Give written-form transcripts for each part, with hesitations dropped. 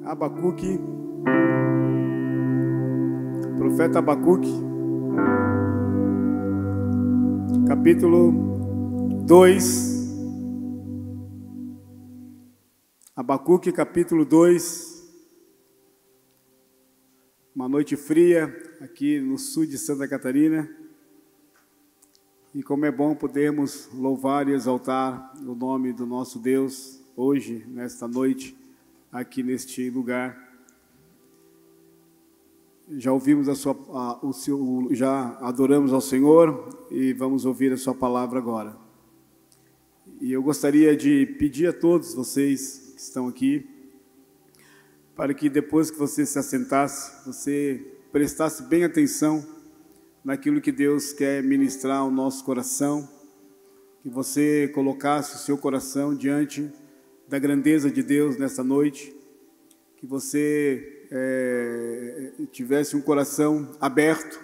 Abacuque, profeta Abacuque, capítulo 2. Abacuque, capítulo 2. Uma noite fria aqui no sul de Santa Catarina. E como é bom podermos louvar e exaltar o nome do nosso Deus hoje, nesta noite, aqui neste lugar. Já ouvimos já adoramos ao Senhor e vamos ouvir a sua palavra agora. E eu gostaria de pedir a todos vocês que estão aqui, para que depois que você se assentasse, você prestasse bem atenção naquilo que Deus quer ministrar ao nosso coração, que você colocasse o seu coração diante da grandeza de Deus nessa noite, que você tivesse um coração aberto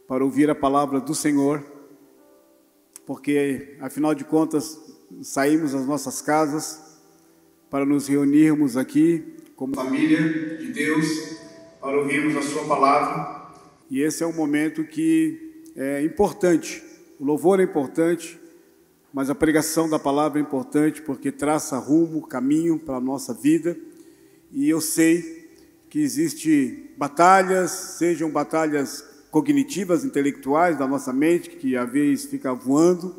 para ouvir a palavra do Senhor, porque, afinal de contas, saímos das nossas casas para nos reunirmos aqui como família de Deus, para ouvirmos a sua palavra, e esse é um momento que é importante. O louvor é importante, mas a pregação da palavra é importante porque traça rumo, caminho para a nossa vida. E eu sei que existem batalhas, sejam batalhas cognitivas, intelectuais da nossa mente, que às vezes fica voando,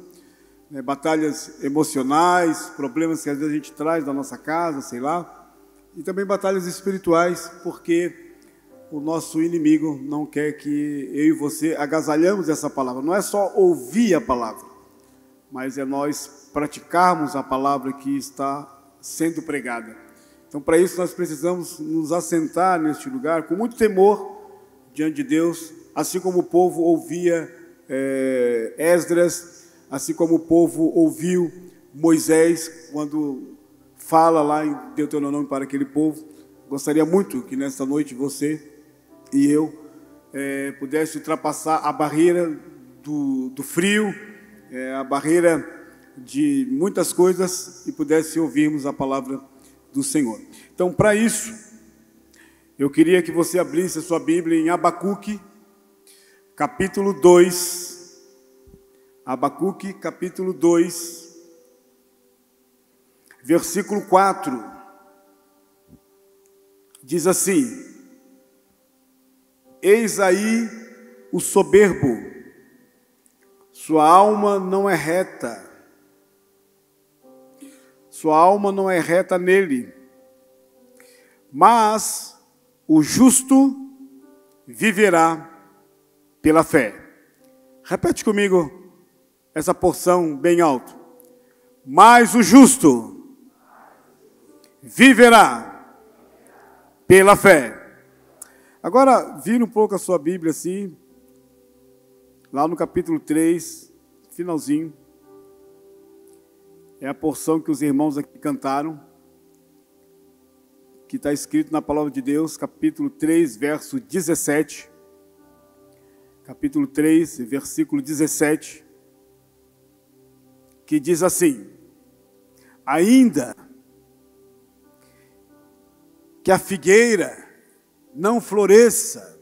batalhas emocionais, problemas que às vezes a gente traz da nossa casa, sei lá, e também batalhas espirituais, porque o nosso inimigo não quer que eu e você agasalhamos essa palavra. Não é só ouvir a palavra, mas é nós praticarmos a palavra que está sendo pregada. Então, para isso, nós precisamos nos assentar neste lugar com muito temor diante de Deus, assim como o povo ouvia Esdras, assim como o povo ouviu Moisés, quando fala lá em Deuteronômio para aquele povo. Gostaria muito que nesta noite você e eu pudesse ultrapassar a barreira do frio, a barreira de muitas coisas, e pudesse ouvirmos a palavra do Senhor. Então, para isso, eu queria que você abrisse a sua Bíblia em Abacuque, capítulo 2. Abacuque, capítulo 2, versículo 4. Diz assim: Eis aí o soberbo, sua alma não é reta, sua alma não é reta nele, mas o justo viverá pela fé. Repete comigo essa porção bem alto. Mas o justo viverá pela fé. Agora, vira um pouco a sua Bíblia assim, lá no capítulo 3, finalzinho. É a porção que os irmãos aqui cantaram, que está escrito na palavra de Deus, capítulo 3, verso 17. Capítulo 3, versículo 17, que diz assim: Ainda que a figueira não floresça,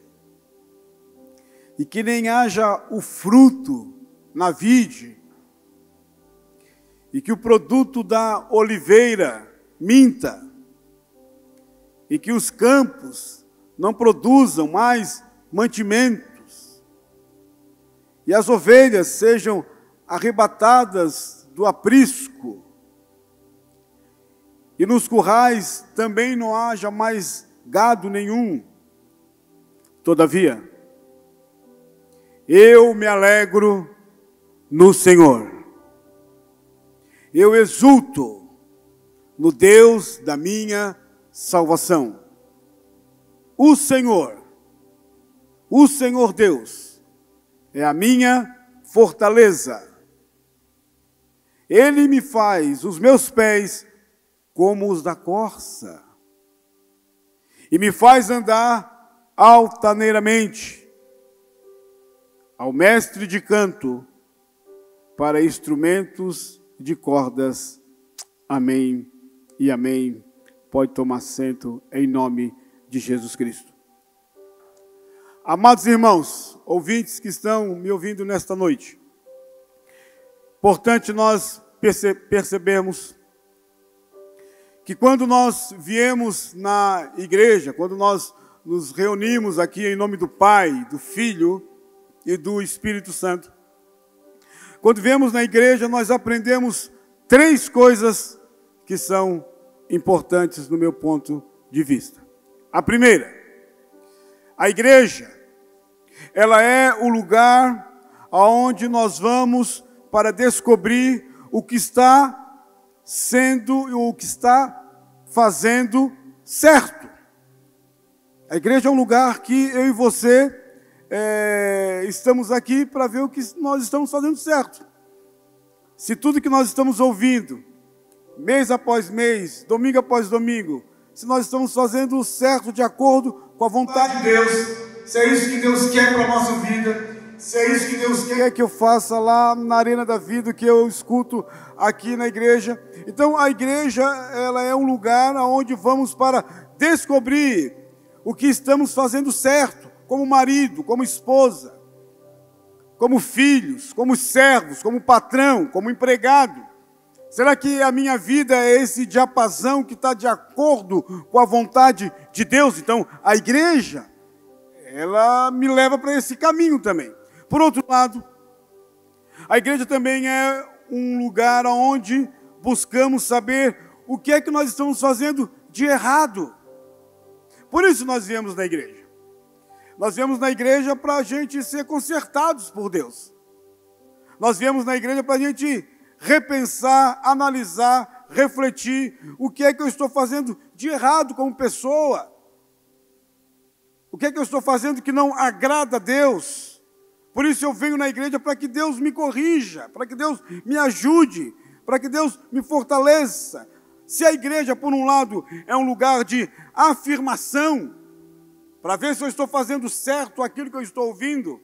e que nem haja o fruto na vide, e que o produto da oliveira minta, e que os campos não produzam mais mantimentos, e as ovelhas sejam arrebatadas do aprisco, e nos currais também não haja mais gado nenhum. Todavia, eu me alegro no Senhor. Eu exulto no Deus da minha salvação. O Senhor Deus, é a minha fortaleza. Ele me faz os meus pés como os da corça, e me faz andar altaneiramente. Ao mestre de canto, para instrumentos de cordas. Amém e amém. pode tomar assento em nome de Jesus Cristo. Amados irmãos, ouvintes que estão me ouvindo nesta noite, importante nós percebermos que quando nós viemos na igreja, quando nós nos reunimos aqui em nome do Pai, do Filho e do Espírito Santo, quando viemos na igreja nós aprendemos 3 coisas que são importantes no meu ponto de vista. A primeira, a igreja, ela é o lugar aonde nós vamos para descobrir o que está sendo e o que está fazendo certo. A igreja é um lugar que eu e você estamos aqui para ver o que nós estamos fazendo certo. Se tudo que nós estamos ouvindo, mês após mês, domingo após domingo, se nós estamos fazendo o certo de acordo com a vontade de Deus, se é isso que Deus quer para a nossa vida, se é isso que Deus quer que eu faça lá na Arena da Vida, que eu escuto aqui na igreja. Então a igreja, ela é um lugar onde vamos para descobrir o que estamos fazendo certo, como marido, como esposa, como filhos, como servos, como patrão, como empregado. Será que a minha vida é esse diapasão que está de acordo com a vontade de Deus? Então, a igreja, ela me leva para esse caminho também. Por outro lado, a igreja também é um lugar onde buscamos saber o que é que nós estamos fazendo de errado. Por isso nós viemos na igreja. Nós viemos na igreja para a gente ser consertados por Deus. Nós viemos na igreja para a gente repensar, analisar, refletir o que é que eu estou fazendo de errado como pessoa. O que é que eu estou fazendo que não agrada a Deus. Por isso eu venho na igreja para que Deus me corrija, para que Deus me ajude, para que Deus me fortaleça. Se a igreja, por um lado, é um lugar de afirmação, para ver se eu estou fazendo certo aquilo que eu estou ouvindo.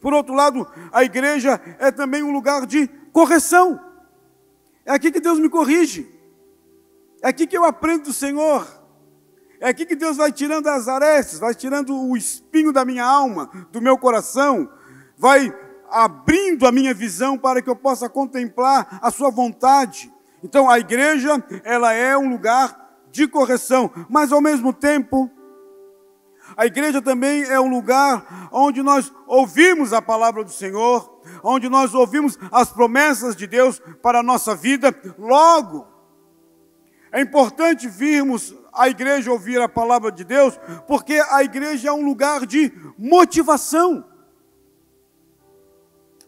Por outro lado, a igreja é também um lugar de correção. É aqui que Deus me corrige. É aqui que eu aprendo do Senhor. É aqui que Deus vai tirando as arestas, vai tirando o espinho da minha alma, do meu coração, vai abrindo a minha visão para que eu possa contemplar a sua vontade. Então a igreja, ela é um lugar de correção, mas ao mesmo tempo, a igreja também é um lugar onde nós ouvimos a palavra do Senhor, onde nós ouvimos as promessas de Deus para a nossa vida. Logo, é importante virmos à igreja ouvir a palavra de Deus, porque a igreja é um lugar de motivação.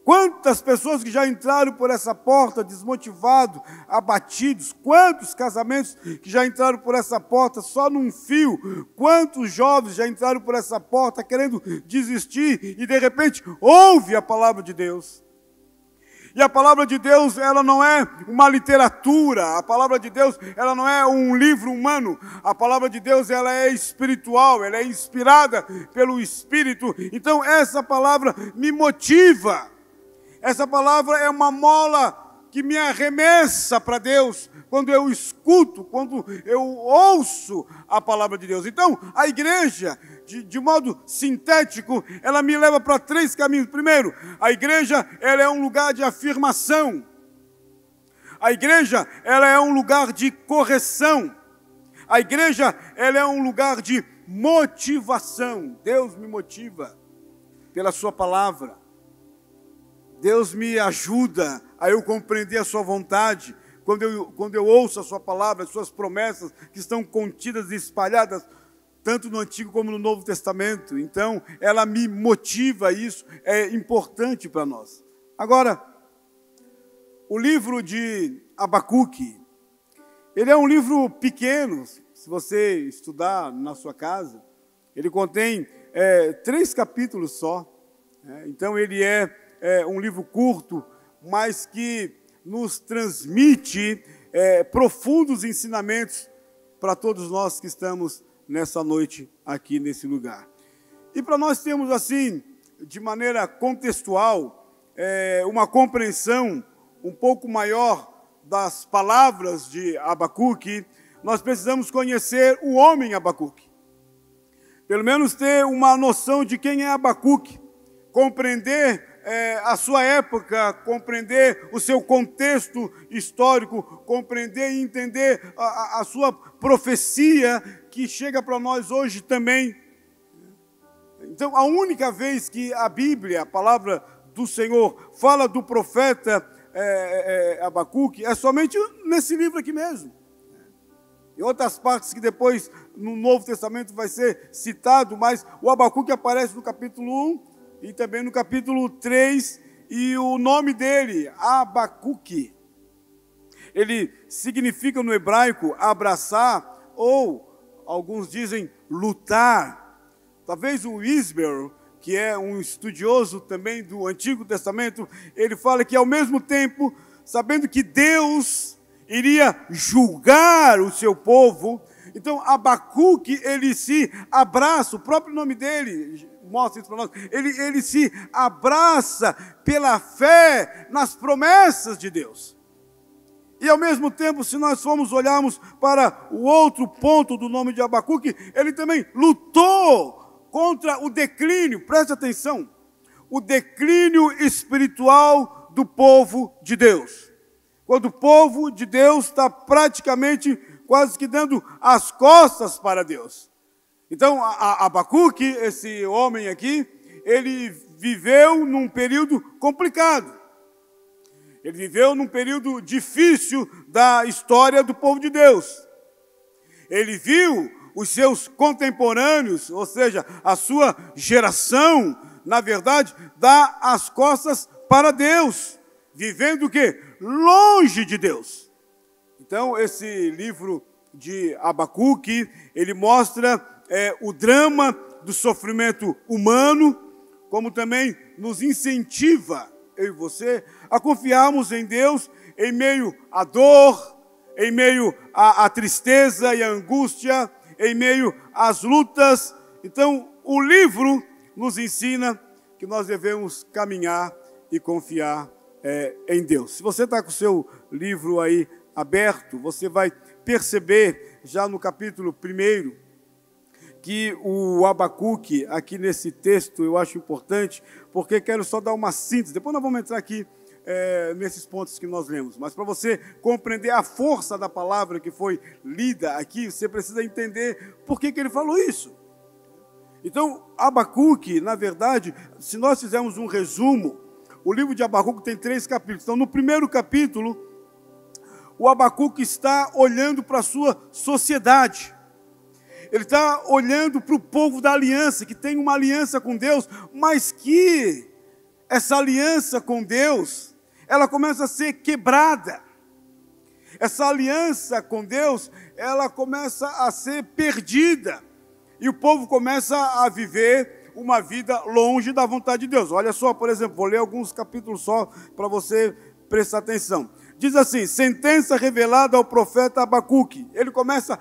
Quantas pessoas que já entraram por essa porta desmotivados, abatidos, quantos casamentos que já entraram por essa porta só num fio, quantos jovens já entraram por essa porta querendo desistir e de repente ouve a palavra de Deus. E a palavra de Deus, ela não é uma literatura, a palavra de Deus, ela não é um livro humano, a palavra de Deus, ela é espiritual, ela é inspirada pelo Espírito. Então essa palavra me motiva. Essa palavra é uma mola que me arremessa para Deus, quando eu escuto, quando eu ouço a palavra de Deus. Então, a igreja, de modo sintético, ela me leva para 3 caminhos. Primeiro, a igreja, ela é um lugar de afirmação. A igreja, ela é um lugar de correção. A igreja, ela é um lugar de motivação. Deus me motiva pela sua palavra. Deus me ajuda a eu compreender a sua vontade, quando eu ouço a sua palavra, as suas promessas que estão contidas e espalhadas, tanto no Antigo como no Novo Testamento. Então, ela me motiva, isso é importante para nós. Agora, o livro de Abacuque, ele é um livro pequeno, se você estudar na sua casa, ele contém 3 capítulos só, então ele é um livro curto, mas que nos transmite profundos ensinamentos para todos nós que estamos nessa noite aqui nesse lugar. E para nós termos assim, de maneira contextual, uma compreensão um pouco maior das palavras de Abacuque, nós precisamos conhecer o homem Abacuque. Pelo menos ter uma noção de quem é Abacuque, compreender a sua época, compreender o seu contexto histórico, compreender e entender a sua profecia que chega para nós hoje também. Então, a única vez que a Bíblia, a palavra do Senhor, fala do profeta Abacuque, é somente nesse livro aqui mesmo. Em outras partes que depois no Novo Testamento vai ser citado, mas o Abacuque aparece no capítulo 1 e também no capítulo 3, e o nome dele, Abacuque, ele significa no hebraico abraçar, ou alguns dizem lutar. Talvez o Isber, que é um estudioso também do Antigo Testamento, ele fala que ao mesmo tempo, sabendo que Deus iria julgar o seu povo, então Abacuque, ele se abraça, o próprio nome dele mostra isso para nós, ele se abraça pela fé nas promessas de Deus. E ao mesmo tempo, se nós formos olharmos para o outro ponto do nome de Abacuque, ele também lutou contra o declínio, preste atenção, o declínio espiritual do povo de Deus. Quando o povo de Deus está praticamente quase que dando as costas para Deus. Então, Abacuque, esse homem aqui, ele viveu num período complicado. Ele viveu num período difícil da história do povo de Deus. Ele viu os seus contemporâneos, ou seja, a sua geração, na verdade, dar as costas para Deus, vivendo o quê? Longe de Deus. Então, esse livro de Abacuque, ele mostra o drama do sofrimento humano, como também nos incentiva, eu e você, a confiarmos em Deus em meio à dor, em meio à tristeza e à angústia, em meio às lutas. Então, o livro nos ensina que nós devemos caminhar e confiar em Deus. Se você está com o seu livro aí aberto, você vai perceber já no capítulo 1 que o Abacuque, aqui nesse texto, eu acho importante, porque quero só dar uma síntese. Depois nós vamos entrar aqui nesses pontos que nós lemos. Mas para você compreender a força da palavra que foi lida aqui, você precisa entender por que ele falou isso. Então, Abacuque, na verdade, se nós fizermos um resumo, o livro de Abacuque tem 3 capítulos. Então, no primeiro capítulo, o Abacuque está olhando para a sua sociedade. Ele está olhando para o povo da aliança, que tem uma aliança com Deus, mas que essa aliança com Deus, ela começa a ser quebrada. Essa aliança com Deus, ela começa a ser perdida. E o povo começa a viver uma vida longe da vontade de Deus. Olha só, por exemplo, vou ler alguns capítulos só para você prestar atenção. Diz assim: sentença revelada ao profeta Abacuque. Ele começa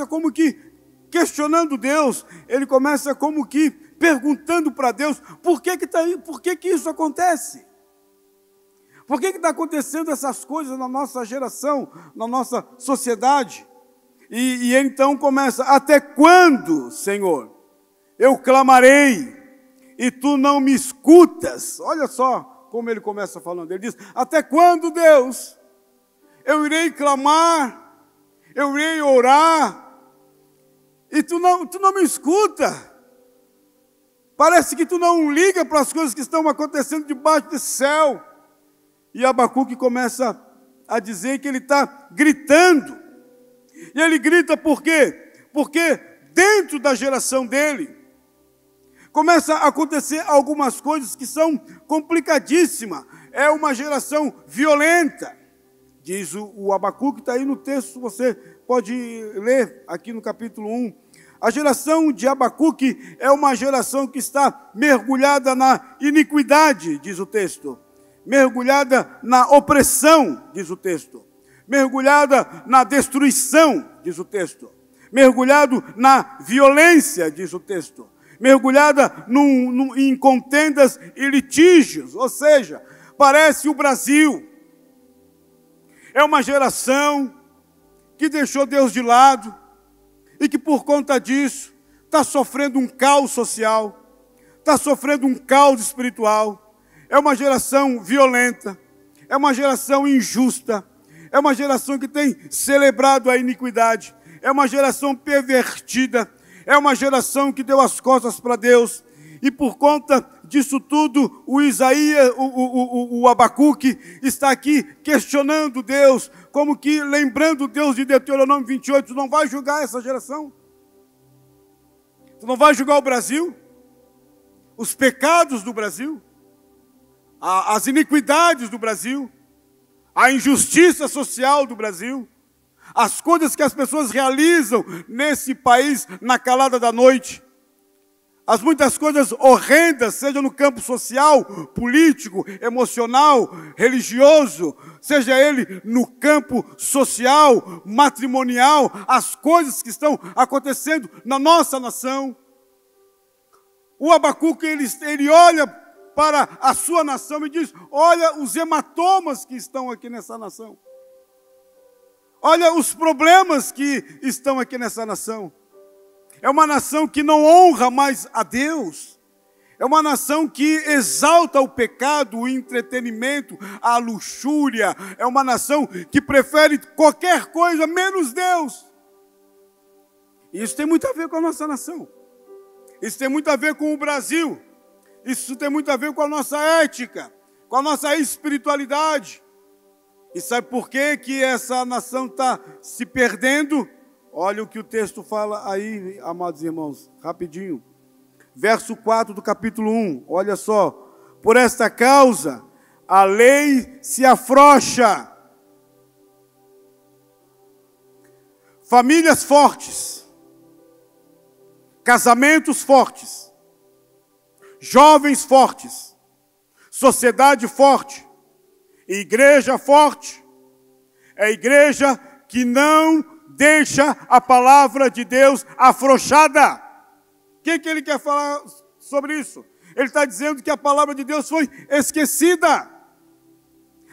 como que questionando Deus, ele começa como que perguntando para Deus, por que isso acontece? Por que está acontecendo essas coisas na nossa geração, na nossa sociedade? E ele então começa: até quando, Senhor, eu clamarei e tu não me escutas? Olha só como ele começa falando. Ele diz: até quando, Deus, eu irei clamar, eu irei orar, e tu não me escuta? Parece que tu não liga para as coisas que estão acontecendo debaixo desse céu. E Abacuque começa a dizer que ele está gritando. E ele grita por quê? Porque dentro da geração dele, começa a acontecer algumas coisas que são complicadíssimas. É uma geração violenta. Diz o Abacuque, está aí no texto, você pode ler aqui no capítulo 1. A geração de Abacuque é uma geração que está mergulhada na iniquidade, diz o texto. Mergulhada na opressão, diz o texto. Mergulhada na destruição, diz o texto. Mergulhado na violência, diz o texto. Mergulhada em contendas e litígios, ou seja, parece o Brasil. É uma geração que deixou Deus de lado e que por conta disso está sofrendo um caos social, está sofrendo um caos espiritual. É uma geração violenta, é uma geração injusta, é uma geração que tem celebrado a iniquidade, é uma geração pervertida, é uma geração que deu as costas para Deus. E por conta disso tudo, o Isaías, o Abacuque está aqui questionando Deus, como que lembrando Deus de Deuteronômio 28, tu não vai julgar essa geração? Tu não vai julgar o Brasil? Os pecados do Brasil? As iniquidades do Brasil? A injustiça social do Brasil? As coisas que as pessoas realizam nesse país na calada da noite? As muitas coisas horrendas, seja no campo social, político, emocional, religioso, seja ele no campo social, matrimonial, as coisas que estão acontecendo na nossa nação. O Abacuque, ele olha para a sua nação e diz, olha os hematomas que estão aqui nessa nação. Olha os problemas que estão aqui nessa nação. É uma nação que não honra mais a Deus. É uma nação que exalta o pecado, o entretenimento, a luxúria. É uma nação que prefere qualquer coisa menos Deus. E isso tem muito a ver com a nossa nação. Isso tem muito a ver com o Brasil. Isso tem muito a ver com a nossa ética, com a nossa espiritualidade. E sabe por quê que essa nação está se perdendo? Olha o que o texto fala aí, amados irmãos, rapidinho. Verso 4 do capítulo 1, olha só. Por esta causa, a lei se afrouxa. Famílias fortes, casamentos fortes, jovens fortes, sociedade forte, igreja forte, é igreja que não deixa a palavra de Deus afrouxada. O que ele quer falar sobre isso? Ele está dizendo que a palavra de Deus foi esquecida.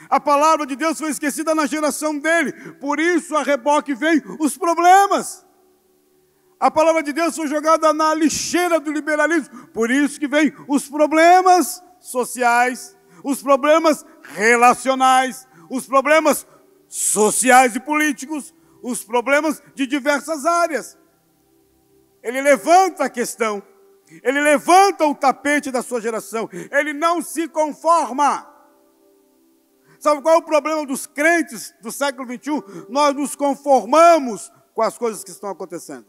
A palavra de Deus foi esquecida na geração dele. Por isso, a reboque vem os problemas. A palavra de Deus foi jogada na lixeira do liberalismo. Por isso que vem os problemas sociais, os problemas relacionais, os problemas sociais e políticos, os problemas de diversas áreas. Ele levanta a questão, ele levanta o tapete da sua geração, ele não se conforma. Sabe qual é o problema dos crentes do século XXI? Nós nos conformamos com as coisas que estão acontecendo.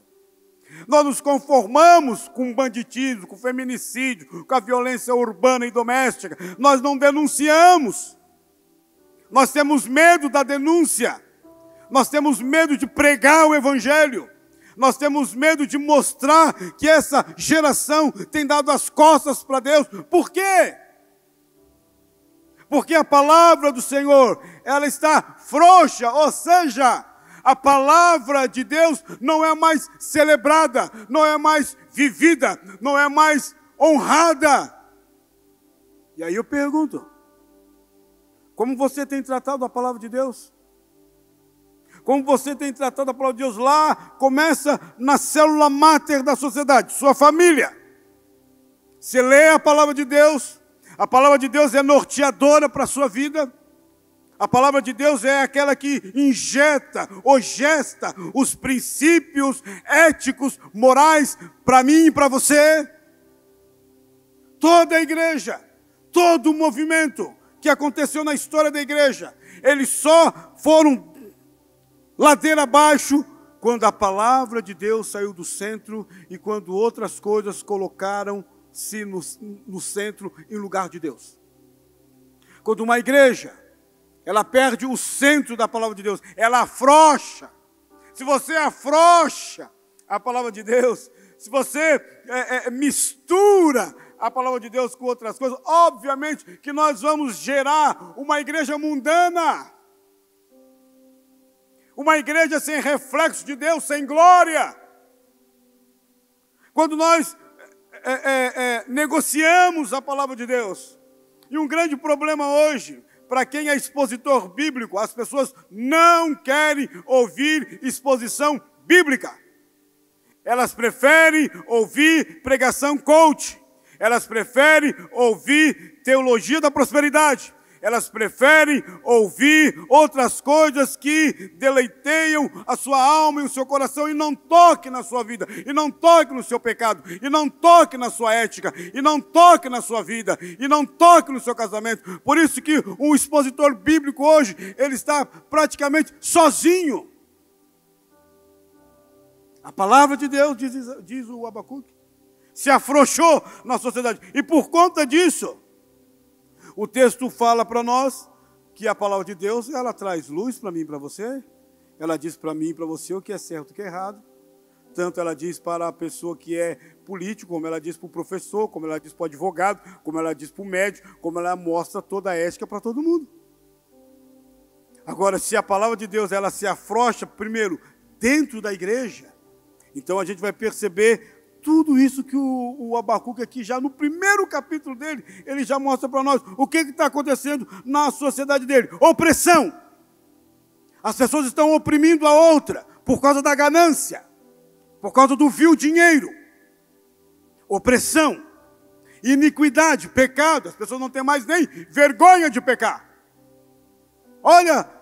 Nós nos conformamos com o banditismo, com o feminicídio, com a violência urbana e doméstica. Nós não denunciamos. Nós temos medo da denúncia. Nós temos medo de pregar o evangelho. Nós temos medo de mostrar que essa geração tem dado as costas para Deus. Por quê? Porque a palavra do Senhor, ela está frouxa, ou seja, a palavra de Deus não é mais celebrada, não é mais vivida, não é mais honrada. E aí eu pergunto, como você tem tratado a palavra de Deus? Como você tem tratado a palavra de Deus? Lá começa na célula máter da sociedade, sua família. Você lê a palavra de Deus é norteadora para a sua vida. A palavra de Deus é aquela que injeta ou gesta os princípios éticos, morais, para mim e para você. Toda a igreja, todo o movimento que aconteceu na história da igreja, eles só foram ladeira abaixo quando a palavra de Deus saiu do centro e quando outras coisas colocaram-se no centro em lugar de Deus. Quando uma igreja, ela perde o centro da palavra de Deus, ela afrouxa. Se você afrouxa a palavra de Deus, se você mistura a palavra de Deus com outras coisas, obviamente que nós vamos gerar uma igreja mundana. Uma igreja sem reflexo de Deus, sem glória. Quando nós negociamos a palavra de Deus, e um grande problema hoje, para quem é expositor bíblico, as pessoas não querem ouvir exposição bíblica. Elas preferem ouvir pregação coach. Elas preferem ouvir teologia da prosperidade. Elas preferem ouvir outras coisas que deleiteiam a sua alma e o seu coração e não toquem na sua vida, e não toquem no seu pecado, e não toquem na sua ética, e não toquem na sua vida, e não toquem no seu casamento. Por isso que um expositor bíblico hoje, ele está praticamente sozinho. A palavra de Deus, diz o Abacuque, se afrouxou na sociedade. E por conta disso, o texto fala para nós que a palavra de Deus, ela traz luz para mim e para você. Ela diz para mim e para você o que é certo e o que é errado. Tanto ela diz para a pessoa que é político, como ela diz para o professor, como ela diz para o advogado, como ela diz para o médico, como ela mostra toda a ética para todo mundo. Agora, se a palavra de Deus ela se afrouxa, primeiro, dentro da igreja, então a gente vai perceber tudo isso que o Abacuque aqui, já no primeiro capítulo dele, ele já mostra para nós o que está acontecendo na sociedade dele. Opressão. As pessoas estão oprimindo a outra por causa da ganância, por causa do vil dinheiro. Opressão. Iniquidade, pecado. As pessoas não têm mais nem vergonha de pecar. Olha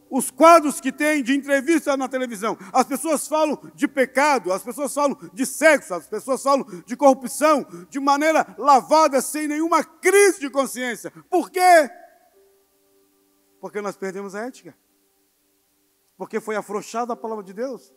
os quadros que tem de entrevista na televisão. As pessoas falam de pecado, as pessoas falam de sexo, as pessoas falam de corrupção, de maneira lavada, sem nenhuma crise de consciência. Por quê? Porque nós perdemos a ética. Porque foi afrouxada a palavra de Deus.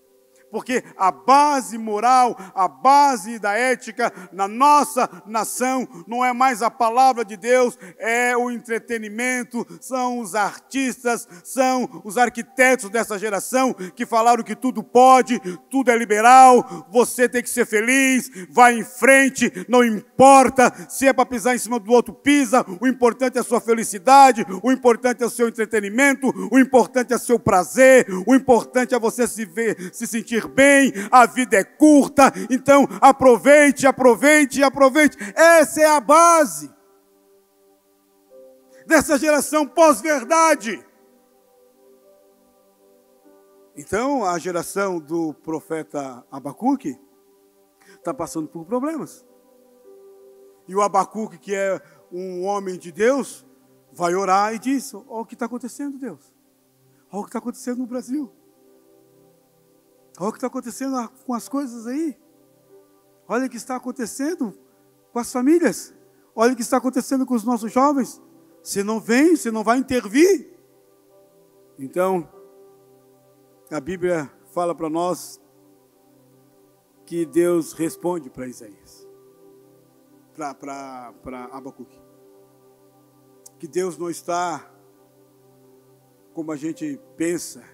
Porque a base moral, a base da ética na nossa nação não é mais a palavra de Deus, é o entretenimento, são os artistas, são os arquitetos dessa geração que falaram que tudo pode, tudo é liberal, você tem que ser feliz, vai em frente, não importa se é para pisar em cima do outro, pisa, o importante é a sua felicidade, o importante é o seu entretenimento, o importante é o seu prazer, o importante é você se sentir bem, a vida é curta, então aproveite, aproveite, aproveite. Essa é a base dessa geração pós-verdade. Então a geração do profeta Abacuque está passando por problemas. E o Abacuque, que é um homem de Deus, vai orar e diz: olha o que está acontecendo, Deus. Olha o que está acontecendo no Brasil. Olha o que está acontecendo com as coisas aí. Olha o que está acontecendo com as famílias. Olha o que está acontecendo com os nossos jovens. Você não vem, você não vai intervir. Então, a Bíblia fala para nós que Deus responde para Isaías, para Abacuque. Que Deus não está como a gente pensa.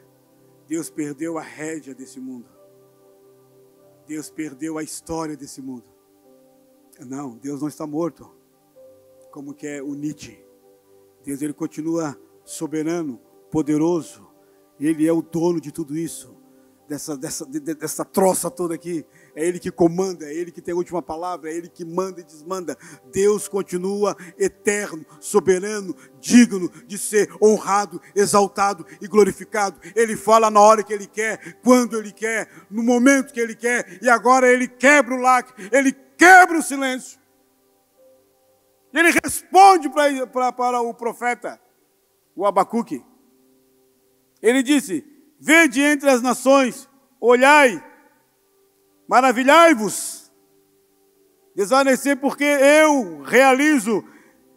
Deus perdeu a rédea desse mundo. Deus perdeu a história desse mundo. Não, Deus não está morto, como que é o Nietzsche. Deus, ele continua soberano, poderoso. Ele é o dono de tudo isso. Dessa troça toda aqui. É Ele que comanda, é Ele que tem a última palavra, é Ele que manda e desmanda. Deus continua eterno, soberano, digno de ser honrado, exaltado e glorificado. Ele fala na hora que Ele quer, quando Ele quer, no momento que Ele quer. E agora Ele quebra o lacre, Ele quebra o silêncio. Ele responde para o profeta, o Abacuque. Ele disse: vede entre as nações, olhai, maravilhai-vos, desvanecer, porque eu realizo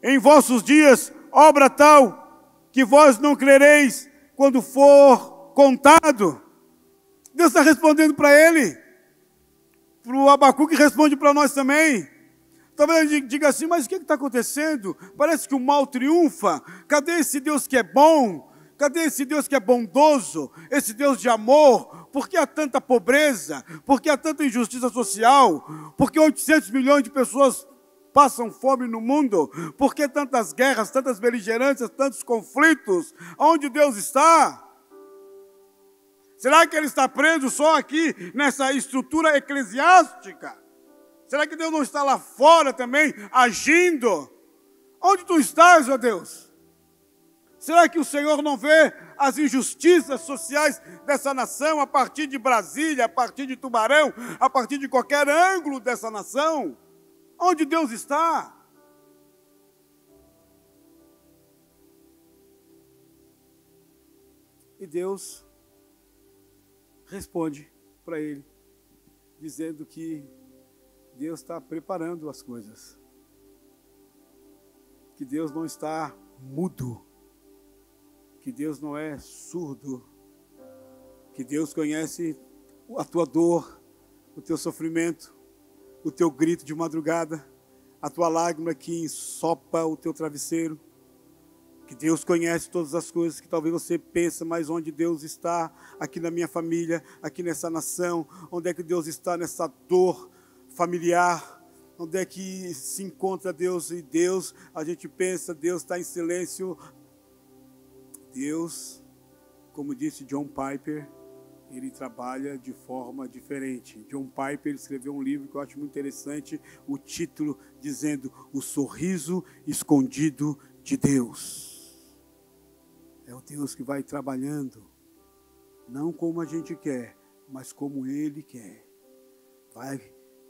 em vossos dias obra tal, que vós não crereis quando for contado. Deus está respondendo para ele, para o Abacuque, responde para nós também. Talvez ele diga assim: mas o que está acontecendo? Parece que o mal triunfa. Cadê esse Deus que é bom? Cadê esse Deus que é bondoso, esse Deus de amor? Por que há tanta pobreza? Por que há tanta injustiça social? Por que 800 milhões de pessoas passam fome no mundo? Por que tantas guerras, tantas beligerâncias, tantos conflitos? Onde Deus está? Será que Ele está preso só aqui nessa estrutura eclesiástica? Será que Deus não está lá fora também, agindo? Onde tu estás, ó Deus? Será que o Senhor não vê as injustiças sociais dessa nação a partir de Brasília, a partir de Tubarão, a partir de qualquer ângulo dessa nação? Onde Deus está? E Deus responde para ele, dizendo que Deus está preparando as coisas. Que Deus não está mudo. Que Deus não é surdo. Que Deus conhece a tua dor, o teu sofrimento, o teu grito de madrugada, a tua lágrima que ensopa o teu travesseiro. Que Deus conhece todas as coisas que talvez você pense, mas onde Deus está aqui na minha família, aqui nessa nação, onde é que Deus está nessa dor familiar, onde é que se encontra Deus? E Deus, a gente pensa, Deus está em silêncio. Deus, como disse John Piper, ele trabalha de forma diferente. John Piper escreveu um livro que eu acho muito interessante, o título dizendo: O Sorriso Escondido de Deus. É o Deus que vai trabalhando, não como a gente quer, mas como Ele quer. Vai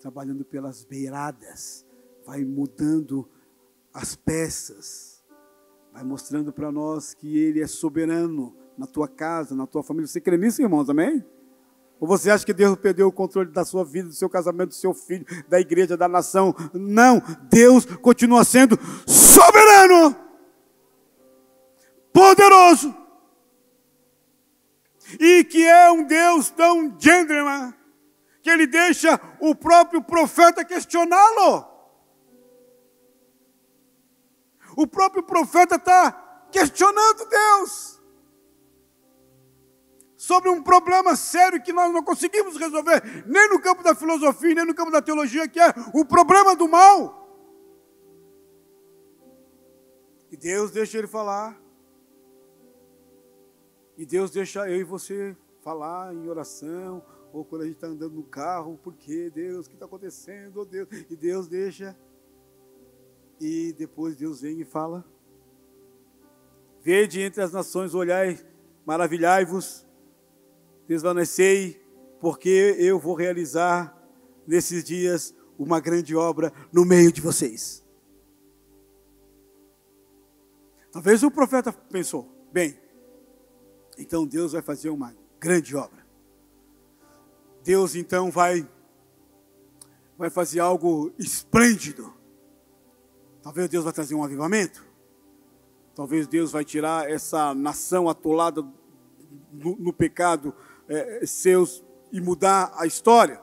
trabalhando pelas beiradas, vai mudando as peças, vai mostrando para nós que Ele é soberano na tua casa, na tua família. Você crê nisso, irmãos? Amém? Ou você acha que Deus perdeu o controle da sua vida, do seu casamento, do seu filho, da igreja, da nação? Não, Deus continua sendo soberano, poderoso, e que é um Deus tão gentleman, que Ele deixa o próprio profeta questioná-lo. O próprio profeta está questionando Deus sobre um problema sério que nós não conseguimos resolver, nem no campo da filosofia, nem no campo da teologia, que é o problema do mal. E Deus deixa ele falar. E Deus deixa eu e você falar em oração, ou quando a gente está andando no carro, por quê, Deus, o que está acontecendo, oh Deus? E Deus deixa, e depois Deus vem e fala: Vede entre as nações, olhai, maravilhai-vos, desvanecei, porque eu vou realizar nesses dias uma grande obra no meio de vocês. Talvez o profeta pensou: bem, então Deus vai fazer uma grande obra. Deus então vai fazer algo esplêndido. Talvez Deus vai trazer um avivamento. Talvez Deus vai tirar essa nação atolada no pecado seus e mudar a história.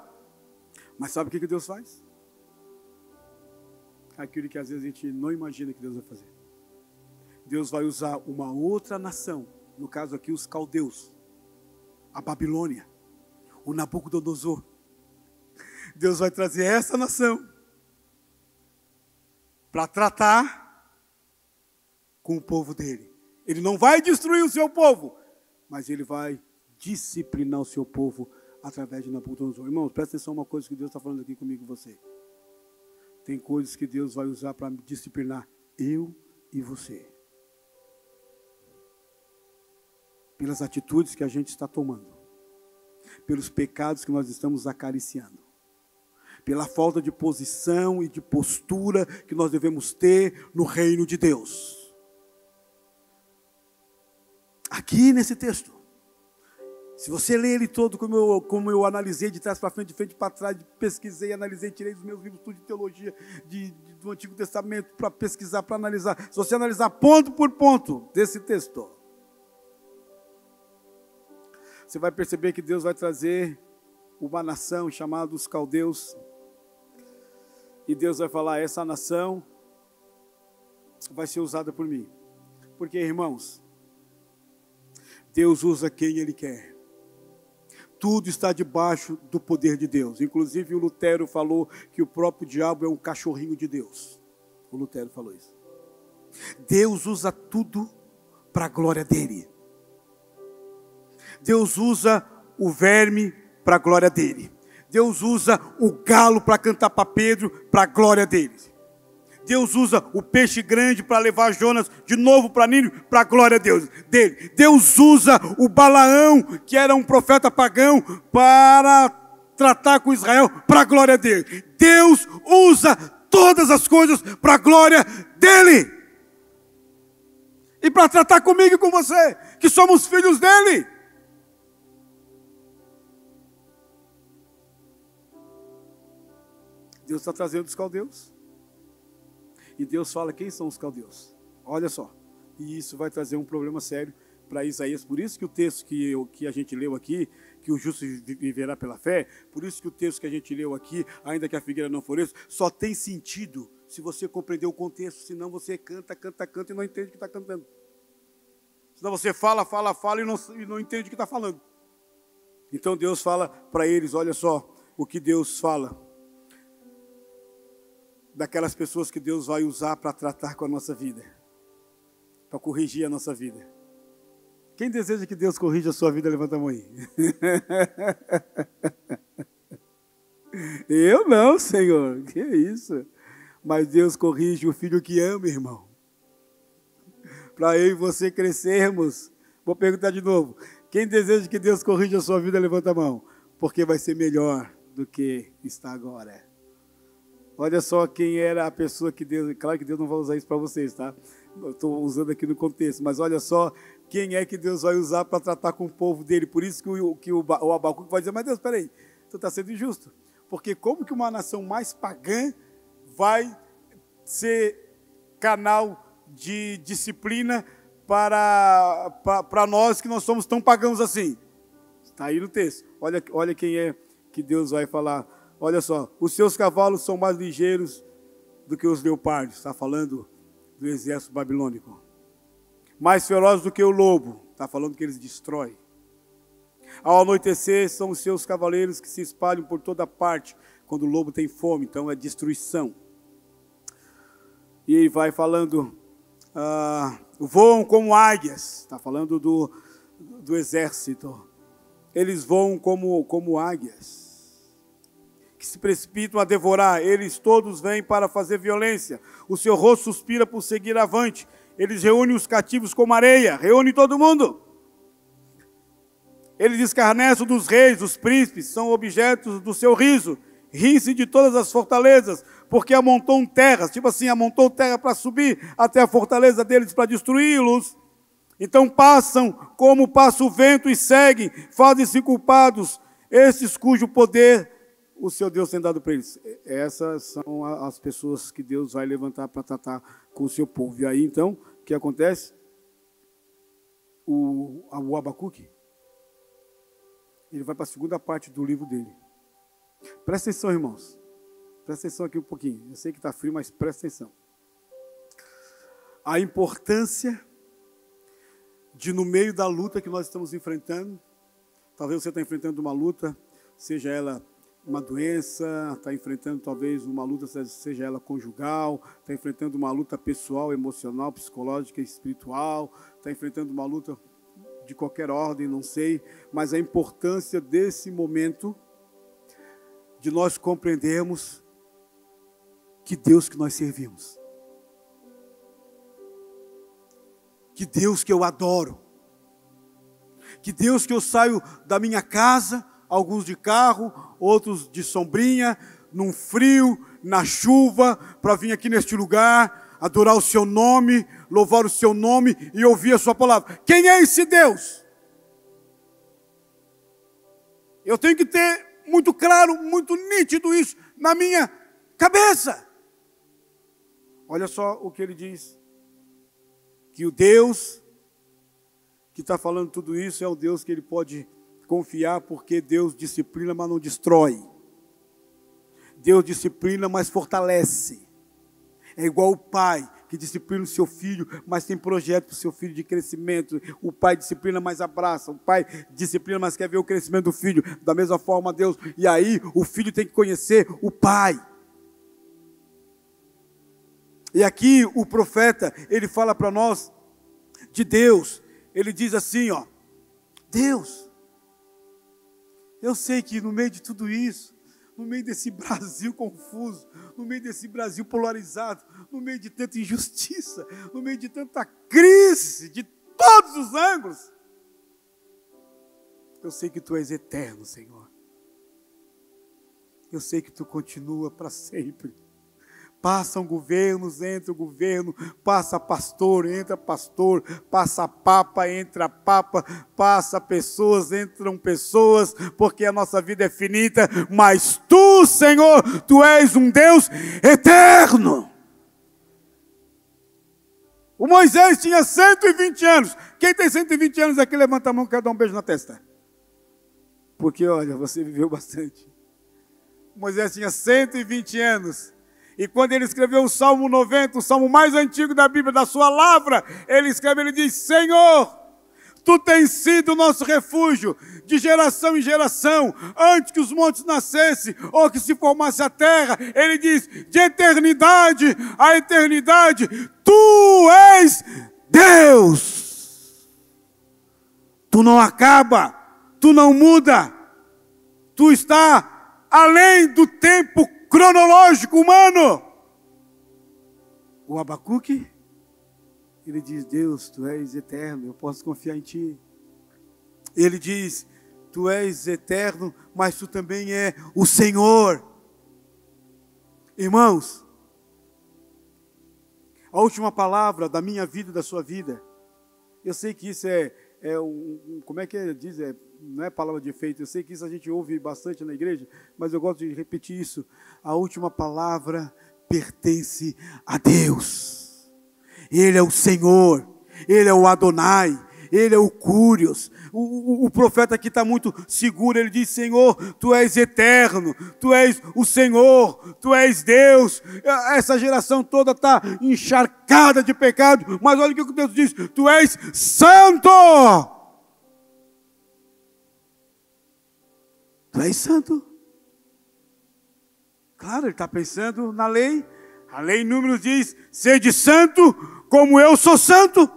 Mas sabe o que Deus faz? Aquilo que às vezes a gente não imagina que Deus vai fazer. Deus vai usar uma outra nação, no caso aqui os caldeus, a Babilônia, o Nabucodonosor. Deus vai trazer essa nação para tratar com o povo dele. Ele não vai destruir o seu povo, mas ele vai disciplinar o seu povo através de Nabucodonosor. Irmãos, presta atenção a uma coisa que Deus está falando aqui comigo e você. Tem coisas que Deus vai usar para disciplinar eu e você. Pelas atitudes que a gente está tomando, pelos pecados que nós estamos acariciando, pela falta de posição e de postura que nós devemos ter no reino de Deus. Aqui nesse texto, se você ler ele todo como eu analisei de trás para frente, de frente para trás, pesquisei, analisei, tirei dos meus livros tudo de teologia do Antigo Testamento para pesquisar, para analisar. Se você analisar ponto por ponto desse texto, você vai perceber que Deus vai trazer uma nação chamada os caldeus. E Deus vai falar: essa nação vai ser usada por mim. Porque, irmãos, Deus usa quem Ele quer. Tudo está debaixo do poder de Deus. Inclusive o Lutero falou que o próprio diabo é um cachorrinho de Deus. O Lutero falou isso. Deus usa tudo para a glória dEle. Deus usa o verme para a glória dEle. Deus usa o galo para cantar para Pedro, para a glória dEle. Deus usa o peixe grande para levar Jonas de novo para Nínive, para a glória dele. Deus usa o Balaão, que era um profeta pagão, para tratar com Israel, para a glória dele. Deus usa todas as coisas para a glória dele. E para tratar comigo e com você, que somos filhos dele. Deus está trazendo os caldeus. E Deus fala quem são os caldeus. Olha só. E isso vai trazer um problema sério para Isaías. Por isso que o texto que a gente leu aqui, que o justo viverá pela fé, por isso que o texto que a gente leu aqui, ainda que a figueira não floresça, só tem sentido se você compreender o contexto. Senão você canta e não entende o que está cantando. Senão você fala e não entende o que está falando. Então Deus fala para eles, olha só o que Deus fala. Daquelas pessoas que Deus vai usar para tratar com a nossa vida, para corrigir a nossa vida. Quem deseja que Deus corrija a sua vida, levanta a mão aí. Eu não, Senhor, que isso? Mas Deus corrige o filho que ama, irmão. Para eu e você crescermos. Vou perguntar de novo. Quem deseja que Deus corrija a sua vida, levanta a mão. Porque vai ser melhor do que está agora. Olha só quem era a pessoa que Deus... Claro que Deus não vai usar isso para vocês, tá? Eu estou usando aqui no contexto. Mas olha só quem é que Deus vai usar para tratar com o povo dele. Por isso que o Abacuque vai dizer, mas Deus, espera aí, tu está sendo injusto. Porque como que uma nação mais pagã vai ser canal de disciplina para nós que não somos tão pagãos assim? Está aí no texto. Olha quem é que Deus vai falar. Olha só, os seus cavalos são mais ligeiros do que os leopardos. Está falando do exército babilônico. Mais ferozes do que o lobo. Está falando que eles destroem. Ao anoitecer, são os seus cavaleiros que se espalham por toda parte. Quando o lobo tem fome, então é destruição. E ele vai falando, voam como águias. Está falando do exército. Eles voam como águias, que se precipitam a devorar. Eles todos vêm para fazer violência. O seu rosto suspira por seguir avante. Eles reúnem os cativos como areia. Reúnem todo mundo. Eles escarnecem dos reis, dos príncipes. São objetos do seu riso. Riem-se de todas as fortalezas, porque amontou terras. Tipo assim, amontou terra para subir até a fortaleza deles para destruí-los. Então passam como passa o vento e seguem. Fazem-se culpados. Esses cujo poder o seu Deus tem dado para eles. Essas são as pessoas que Deus vai levantar para tratar com o seu povo. E aí, então, o que acontece? O Abacuque, ele vai para a segunda parte do livro dele. Presta atenção, irmãos. Presta atenção aqui um pouquinho. Eu sei que está frio, mas presta atenção. A importância de, no meio da luta que nós estamos enfrentando, talvez você está enfrentando uma luta, seja ela uma doença, está enfrentando talvez uma luta, seja ela conjugal, está enfrentando uma luta pessoal, emocional, psicológica, espiritual, está enfrentando uma luta de qualquer ordem, não sei, mas a importância desse momento de nós compreendermos que Deus que nós servimos, que Deus que eu adoro, que Deus que eu saio da minha casa, alguns de carro, outros de sombrinha, num frio, na chuva, para vir aqui neste lugar, adorar o seu nome, louvar o seu nome e ouvir a sua palavra. Quem é esse Deus? Eu tenho que ter muito claro, muito nítido isso na minha cabeça. Olha só o que ele diz. Que o Deus que está falando tudo isso é o Deus que ele pode confiar, porque Deus disciplina, mas não destrói. Deus disciplina, mas fortalece. É igual o pai que disciplina o seu filho, mas tem projeto para o seu filho de crescimento. O pai disciplina, mas abraça. O pai disciplina, mas quer ver o crescimento do filho. Da mesma forma, Deus. E aí, o filho tem que conhecer o pai. E aqui, o profeta, ele fala para nós de Deus. Ele diz assim, ó. Deus, eu sei que no meio de tudo isso, no meio desse Brasil confuso, no meio desse Brasil polarizado, no meio de tanta injustiça, no meio de tanta crise, de todos os ângulos. Eu sei que Tu és eterno, Senhor. Eu sei que Tu continua para sempre. Passam governos, entra o governo, passa pastor, entra pastor, passa papa, entra papa, passa pessoas, entram pessoas, porque a nossa vida é finita, mas Tu, Senhor, Tu és um Deus eterno. O Moisés tinha 120 anos. Quem tem 120 anos aqui, levanta a mão, quer dar um beijo na testa. Porque, olha, você viveu bastante. O Moisés tinha 120 anos. E quando ele escreveu o Salmo 90, o salmo mais antigo da Bíblia, da sua lavra, ele diz: Senhor, Tu tens sido o nosso refúgio, de geração em geração, antes que os montes nascessem, ou que se formasse a terra. Ele diz: de eternidade a eternidade, Tu és Deus. Tu não acaba, Tu não muda, Tu está além do tempo cronológico humano. O Abacuque, ele diz: Deus, Tu és eterno, eu posso confiar em Ti. Ele diz: Tu és eterno, mas Tu também é o Senhor. Irmãos, a última palavra da minha vida e da sua vida, eu sei que isso como é que diz? Não é palavra de efeito, eu sei que isso a gente ouve bastante na igreja, mas eu gosto de repetir isso. A última palavra pertence a Deus. Ele é o Senhor, Ele é o Adonai, Ele é o Curios. O profeta aqui está muito seguro, ele diz: Senhor, Tu és eterno, Tu és o Senhor, Tu és Deus. Essa geração toda está encharcada de pecado, mas olha o que Deus diz: Tu és santo. Tu és santo. Claro, ele está pensando na lei. A lei em Números diz: sede santo como eu sou santo.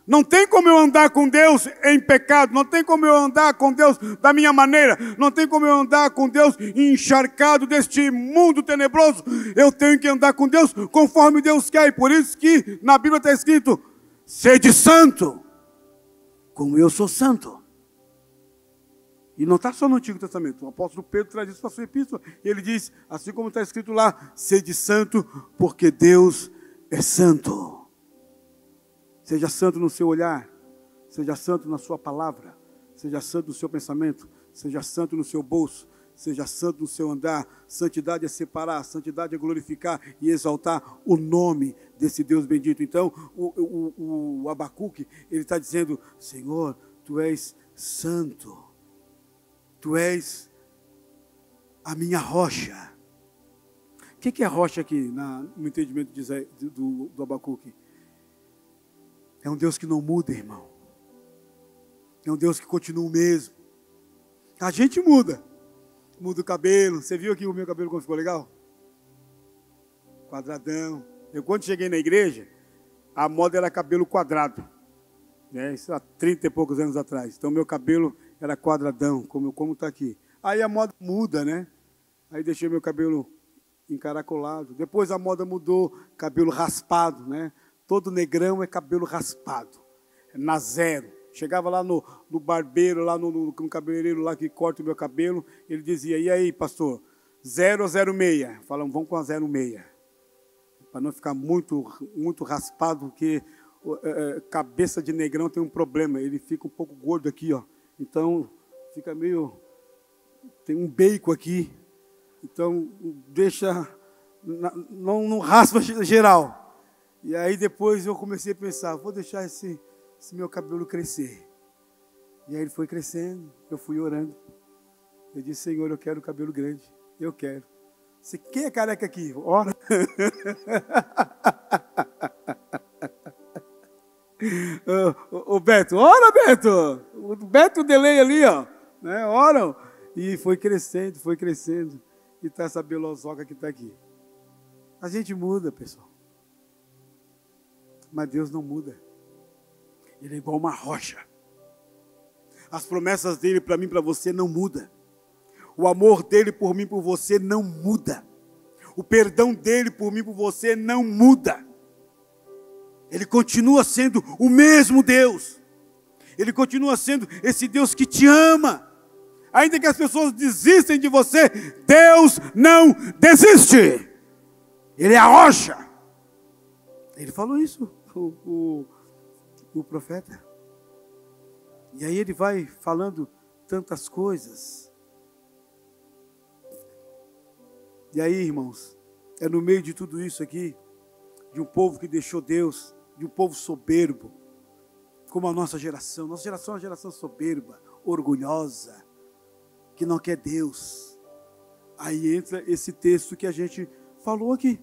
Não tem como eu andar com Deus em pecado, não tem como eu andar com Deus da minha maneira, não tem como eu andar com Deus encharcado deste mundo tenebroso. Eu tenho que andar com Deus conforme Deus quer, e por isso que na Bíblia está escrito: sede santo como eu sou santo. E não está só no Antigo Testamento. O apóstolo Pedro traz isso para a sua epístola. E ele diz, assim como está escrito lá: sede santo, porque Deus é santo. Seja santo no seu olhar, seja santo na sua palavra, seja santo no seu pensamento, seja santo no seu bolso, seja santo no seu andar. Santidade é separar, santidade é glorificar e exaltar o nome desse Deus bendito. Então, o Abacuque, ele está dizendo: Senhor, Tu és santo. Tu és a minha rocha. O que é rocha aqui, no entendimento do Abacuque? É um Deus que não muda, irmão. É um Deus que continua o mesmo. A gente muda. Muda o cabelo. Você viu aqui o meu cabelo como ficou legal? Quadradão. Eu, quando cheguei na igreja, a moda era cabelo quadrado. Isso há 30 e poucos anos atrás. Então, meu cabelo era quadradão, como está aqui. Aí a moda muda, né? Aí deixei meu cabelo encaracolado. Depois a moda mudou, cabelo raspado, né? Todo negrão é cabelo raspado. Na zero. Chegava lá no barbeiro, lá no cabeleireiro lá que corta o meu cabelo, ele dizia: e aí, pastor, 0 ou 0,6? Falamos: vamos com a 0,6. Para não ficar muito raspado, porque cabeça de negrão tem um problema, ele fica um pouco gordo aqui, ó. Então, fica meio... tem um bacon aqui. Então, deixa... não raspa geral. E aí depois eu comecei a pensar: vou deixar esse meu cabelo crescer. E aí ele foi crescendo, eu fui orando. Eu disse: Senhor, eu quero cabelo grande. Eu quero. Quem é careca aqui? Ora. O Beto, ora, Beto. O Beto delay ali, ó. Né? Ora. E foi crescendo. E está essa belozoca que está aqui. A gente muda, pessoal. Mas Deus não muda. Ele é igual uma rocha. As promessas dele para mim e para você não mudam. O amor dele por mim, por você não muda. O perdão dele por mim, por você não muda. Ele continua sendo o mesmo Deus. Ele continua sendo esse Deus que te ama. Ainda que as pessoas desistem de você, Deus não desiste. Ele é a rocha. Ele falou isso, o profeta. E aí ele vai falando tantas coisas. E aí, irmãos, é no meio de tudo isso aqui, de um povo que deixou Deus, de um povo soberbo, como a nossa geração. Nossa geração é uma geração soberba, orgulhosa, que não quer Deus. Aí entra esse texto que a gente falou aqui,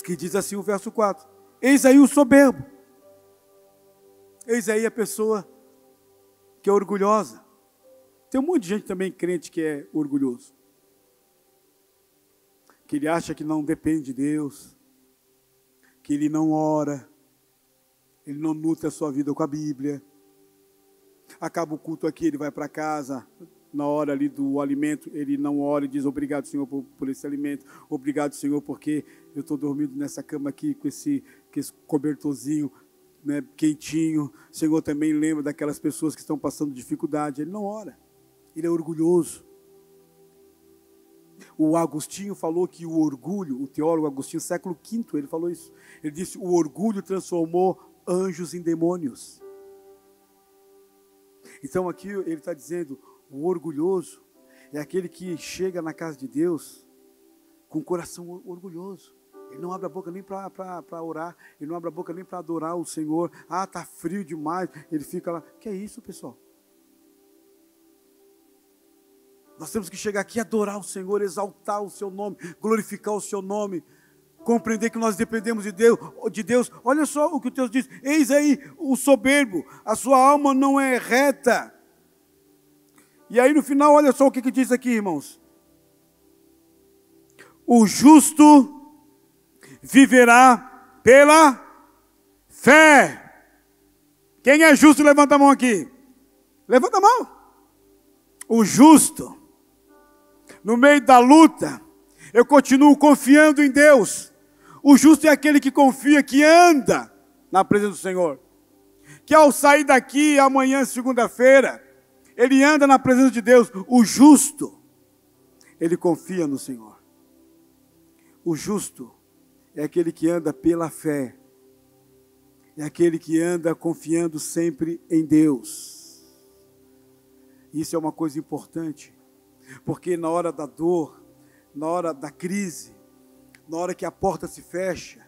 que diz assim o verso 4: eis aí o soberbo, eis aí a pessoa que é orgulhosa. Tem um monte de gente também crente que é orgulhoso, que ele acha que não depende de Deus, que ele não ora, ele não nutre a sua vida com a Bíblia. Acaba o culto aqui, ele vai para casa, na hora ali do alimento, ele não ora e diz: obrigado, Senhor, por esse alimento, obrigado, Senhor, porque eu estou dormindo nessa cama aqui com esse cobertorzinho, né, quentinho. Senhor, também lembra daquelas pessoas que estão passando dificuldade. Ele não ora, ele é orgulhoso. O Agostinho falou que o orgulho, o teólogo Agostinho, século V, ele falou isso. Ele disse: o orgulho transformou anjos em demônios. Então aqui ele está dizendo, o orgulhoso é aquele que chega na casa de Deus com o coração orgulhoso. Ele não abre a boca nem para orar, ele não abre a boca nem para adorar o Senhor. Ah, está frio demais, ele fica lá. Que é isso, pessoal? Nós temos que chegar aqui e adorar o Senhor, exaltar o seu nome, glorificar o seu nome, compreender que nós dependemos de Deus. Olha só o que o texto diz: eis aí o soberbo, a sua alma não é reta. E aí no final, olha só o que diz aqui, irmãos: o justo viverá pela fé. Quem é justo, levanta a mão aqui. Levanta a mão. O justo, no meio da luta, eu continuo confiando em Deus. O justo é aquele que confia, que anda na presença do Senhor. Que ao sair daqui, amanhã, segunda-feira, ele anda na presença de Deus. O justo, ele confia no Senhor. O justo é aquele que anda pela fé. É aquele que anda confiando sempre em Deus. Isso é uma coisa importante, porque na hora da dor, na hora da crise, na hora que a porta se fecha,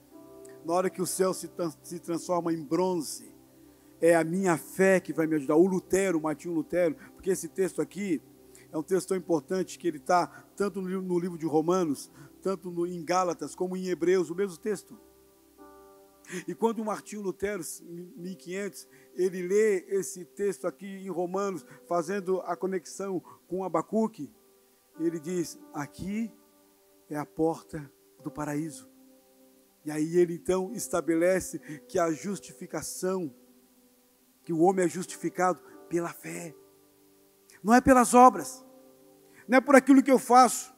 na hora que o céu se transforma em bronze, é a minha fé que vai me ajudar. O Martinho Lutero, porque esse texto aqui é um texto tão importante que ele está tanto no livro de Romanos, tanto em Gálatas, como em Hebreus, o mesmo texto. E quando o Martinho Lutero, 1500, ele lê esse texto aqui em Romanos, fazendo a conexão com Abacuque, ele diz: aqui é a porta do paraíso. E aí ele então estabelece que a justificação, que o homem é justificado pela fé, não é pelas obras, não é por aquilo que eu faço,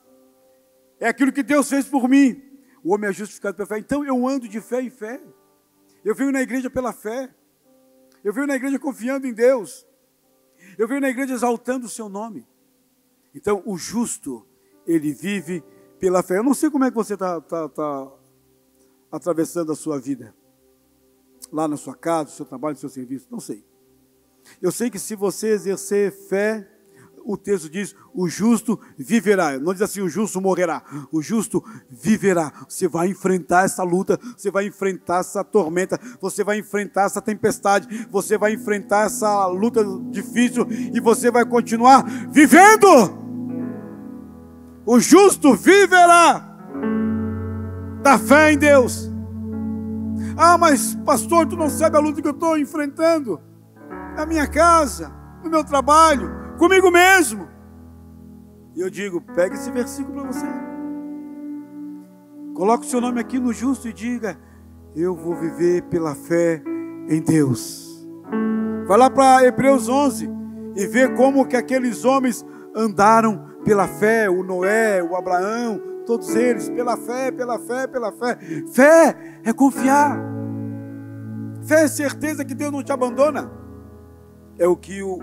é aquilo que Deus fez por mim. O homem é justificado pela fé. Então eu ando de fé em fé. Eu venho na igreja pela fé. Eu venho na igreja confiando em Deus. Eu venho na igreja exaltando o seu nome. Então o justo, ele vive pela fé. Eu não sei como é que você está atravessando a sua vida, lá na sua casa, no seu trabalho, no seu serviço, não sei. Eu sei que se você exercer fé, o texto diz: o justo viverá. Não diz assim: o justo morrerá. O justo viverá. Você vai enfrentar essa luta, você vai enfrentar essa tormenta, você vai enfrentar essa tempestade, você vai enfrentar essa luta difícil e você vai continuar vivendo. O justo viverá da fé em Deus. Ah, mas pastor, tu não sabe a luta que eu estou enfrentando na minha casa, no meu trabalho, comigo mesmo. E eu digo: pega esse versículo para você, coloca o seu nome aqui no justo e diga: eu vou viver pela fé em Deus. Vai lá para Hebreus 11. e ver como que aqueles homens andaram pela fé, o Noé, o Abraão, todos eles, pela fé, pela fé, pela fé. Fé é confiar. Fé é certeza que Deus não te abandona. É o que o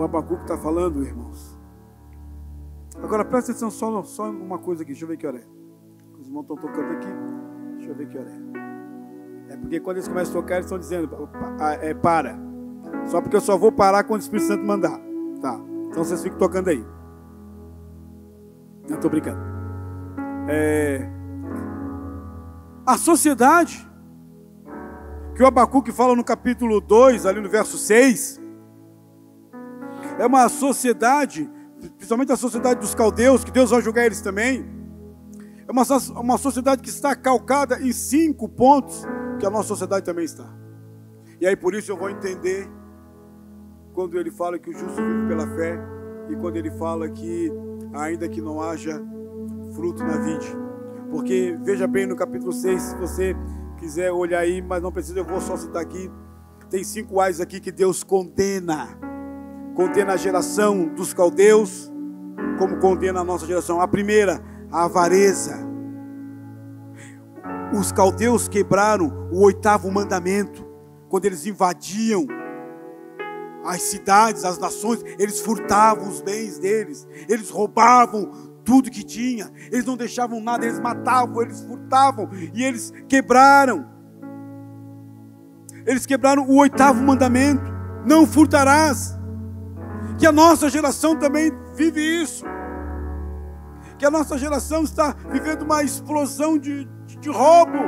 Abacuque está falando, irmãos. Agora presta atenção só uma coisa aqui, deixa eu ver que hora é. Os irmãos estão tocando aqui, deixa eu ver que hora é. É porque quando eles começam a tocar, eles estão dizendo, para. Só porque eu só vou parar quando o Espírito Santo mandar. Tá, então vocês ficam tocando aí. Não estou brincando. A sociedade, que o Abacuque fala no capítulo 2, ali no verso 6, é uma sociedade, principalmente a sociedade dos caldeus, que Deus vai julgar eles também. É uma sociedade que está calcada em 5 pontos, que a nossa sociedade também está. E aí por isso eu vou entender quando ele fala que o justo vive pela fé, e quando ele fala que ainda que não haja fruto na vide. Porque veja bem no capítulo 6, se você quiser olhar aí, mas não precisa, eu vou só citar aqui. Tem 5 ais aqui que Deus condena a geração dos caldeus, como condena a nossa geração. A primeira, a avareza. Os caldeus quebraram o 8º mandamento, quando eles invadiam as cidades, as nações, eles furtavam os bens deles, eles roubavam tudo que tinha, eles não deixavam nada, eles matavam, eles furtavam, e eles quebraram o 8º mandamento, não furtarás. Que a nossa geração também vive isso, que a nossa geração está vivendo uma explosão de roubo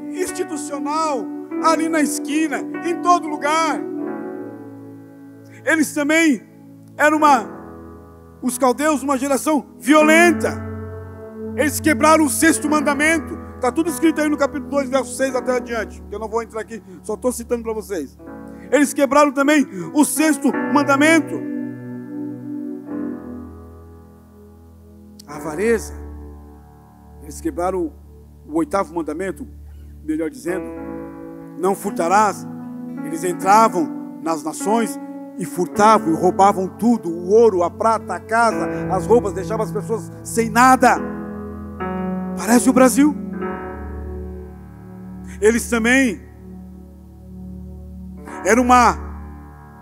institucional, ali na esquina, em todo lugar. Eles também eram os caldeus, uma geração violenta. Eles quebraram o 6º mandamento. Está tudo escrito aí no capítulo 2, verso 6 até adiante, que eu não vou entrar aqui, só estou citando para vocês. Eles quebraram também o 6º mandamento. A avareza. Eles quebraram o 8º mandamento, melhor dizendo, não furtarás. Eles entravam nas nações e furtavam e roubavam tudo, o ouro, a prata, a casa, as roupas, deixavam as pessoas sem nada. Parece o Brasil. Eles também eram uma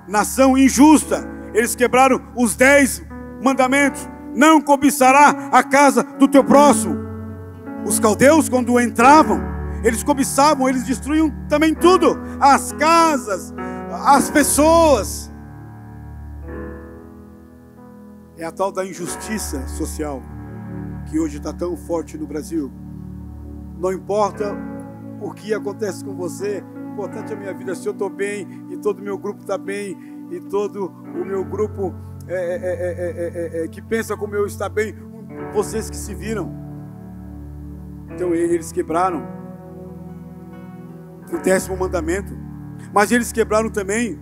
nação injusta. Eles quebraram os 10 mandamentos. Não cobiçará a casa do teu próximo. Os caldeus, quando entravam, eles cobiçavam, eles destruíam também tudo, as casas, as pessoas. É a tal da injustiça social que hoje está tão forte no Brasil. Não importa o que acontece com você, o importante é a minha vida. Se eu estou bem e todo o meu grupo está bem, e todo o meu grupo que pensa como eu está bem, vocês que se viram. Então eles quebraram o 10º mandamento, mas eles quebraram também,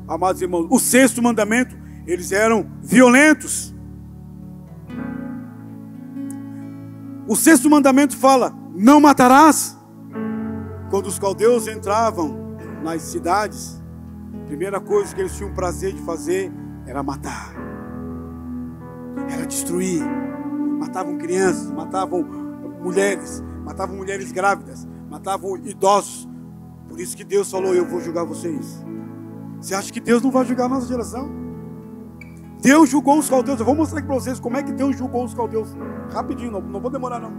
amados irmãos, o 6º mandamento. Eles eram violentos. O 6º mandamento fala: não matarás. Quando os caldeus entravam nas cidades, a primeira coisa que eles tinham prazer de fazer era matar, era destruir. Matavam crianças, matavam mulheres grávidas, matavam idosos. Por isso que Deus falou: eu vou julgar vocês. Você acha que Deus não vai julgar a nossa geração? Deus julgou os caldeus. Eu vou mostrar aqui para vocês como é que Deus julgou os caldeus. Rapidinho, não vou demorar não.